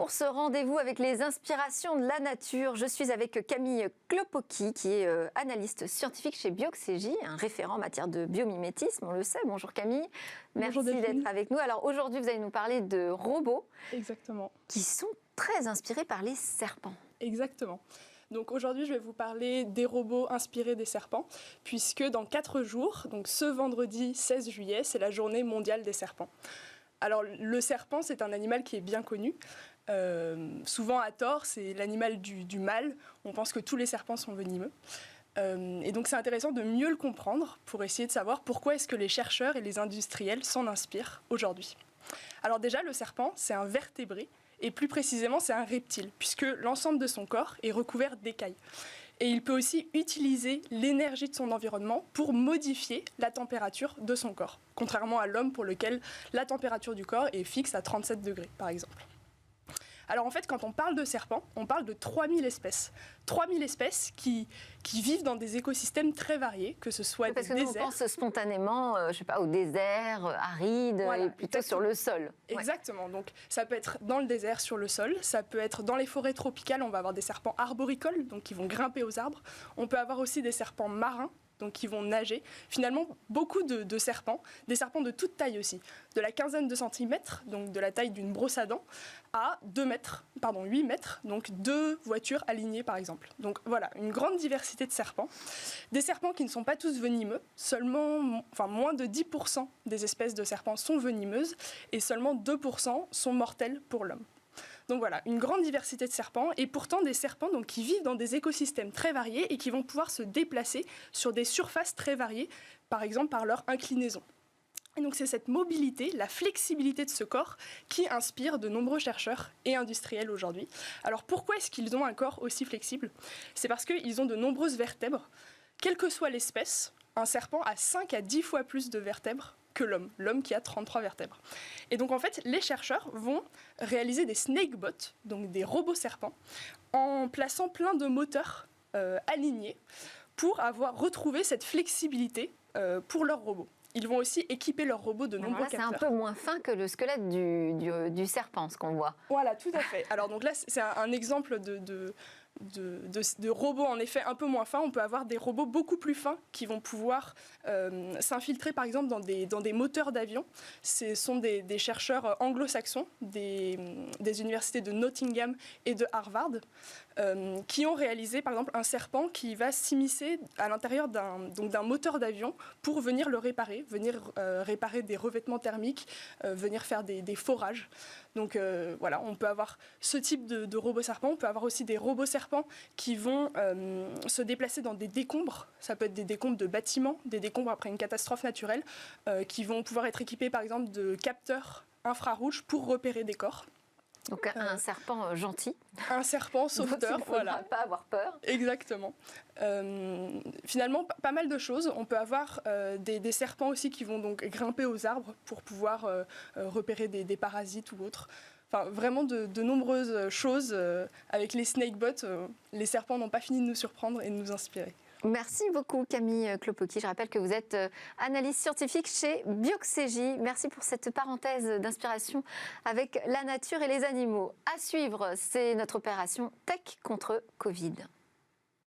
pour ce rendez-vous avec les inspirations de la nature. Je suis avec Camille Klopoki, qui est analyste scientifique chez Bioxégie, un référent en matière de biomimétisme, on le sait. Bonjour Camille, merci d'être avec nous. Alors aujourd'hui, vous allez nous parler de robots. Exactement. Qui sont très inspirés par les serpents. Exactement. Donc aujourd'hui, je vais vous parler des robots inspirés des serpents, puisque dans 4 jours, donc ce vendredi 16 juillet, c'est la journée mondiale des serpents. Alors le serpent, c'est un animal qui est bien connu. Souvent à tort, c'est l'animal du mal. On pense que tous les serpents sont venimeux. Et donc c'est intéressant de mieux le comprendre pour essayer de savoir pourquoi est-ce que les chercheurs et les industriels s'en inspirent aujourd'hui. Alors déjà, le serpent, c'est un vertébré. Et plus précisément, c'est un reptile, puisque l'ensemble de son corps est recouvert d'écailles. Et il peut aussi utiliser l'énergie de son environnement pour modifier la température de son corps, contrairement à l'homme pour lequel la température du corps est fixe à 37 degrés, par exemple. Alors en fait, quand on parle de serpents, on parle de 3000 espèces. 3000 espèces qui vivent dans des écosystèmes très variés, que ce soit parce des déserts. Parce que nous, on pense spontanément, je sais pas, au désert, aride, voilà, et plutôt sur le sol. Exactement. Donc ça peut être dans le désert, sur le sol. Ça peut être dans les forêts tropicales. On va avoir des serpents arboricoles, donc qui vont grimper aux arbres. On peut avoir aussi des serpents marins, donc qui vont nager. Finalement, beaucoup de serpents, des serpents de toute taille aussi, de la quinzaine de centimètres, donc de la taille d'une brosse à dents, à 8 mètres, donc 2 voitures alignées par exemple. Donc voilà, une grande diversité de serpents. Des serpents qui ne sont pas tous venimeux, moins de 10% des espèces de serpents sont venimeuses et seulement 2% sont mortelles pour l'homme. Donc voilà, une grande diversité de serpents et pourtant des serpents donc, qui vivent dans des écosystèmes très variés et qui vont pouvoir se déplacer sur des surfaces très variées, par exemple par leur inclinaison. Et donc c'est cette mobilité, la flexibilité de ce corps qui inspire de nombreux chercheurs et industriels aujourd'hui. Alors pourquoi est-ce qu'ils ont un corps aussi flexible ? C'est parce qu'ils ont de nombreuses vertèbres. Quelle que soit l'espèce, un serpent a 5 à 10 fois plus de vertèbres que l'homme qui a 33 vertèbres. Et donc en fait, les chercheurs vont réaliser des snakebots, donc des robots serpents, en plaçant plein de moteurs alignés pour avoir retrouvé cette flexibilité pour leurs robots. Ils vont aussi équiper leurs robots de nombreux capteurs. C'est un peu moins fin que le squelette du serpent, ce qu'on voit. Voilà, tout à fait. Alors donc là, c'est un exemple de robots en effet un peu moins fins. On peut avoir des robots beaucoup plus fins qui vont pouvoir s'infiltrer par exemple dans des moteurs d'avion. Ce sont des chercheurs anglo-saxons des universités de Nottingham et de Harvard qui ont réalisé par exemple un serpent qui va s'immiscer à l'intérieur d'un moteur d'avion pour venir le réparer, réparer des revêtements thermiques, venir faire des forages. Donc voilà, on peut avoir ce type de robots serpents. On peut avoir aussi des robots serpents qui vont se déplacer dans des décombres. Ça peut être des décombres de bâtiments, des décombres après une catastrophe naturelle, qui vont pouvoir être équipés par exemple de capteurs infrarouges pour repérer des corps. Donc un serpent gentil. Un serpent sauveteur, voilà. Pas avoir peur. Exactement. Finalement, pas mal de choses. On peut avoir des serpents aussi qui vont donc grimper aux arbres pour pouvoir repérer des parasites ou autres. Enfin, vraiment de nombreuses choses. Avec les snakebots, les serpents n'ont pas fini de nous surprendre et de nous inspirer. Merci beaucoup Camille Klopoki. Je rappelle que vous êtes analyste scientifique chez Bioxégie. Merci pour cette parenthèse d'inspiration avec la nature et les animaux. À suivre, c'est notre opération Tech contre Covid.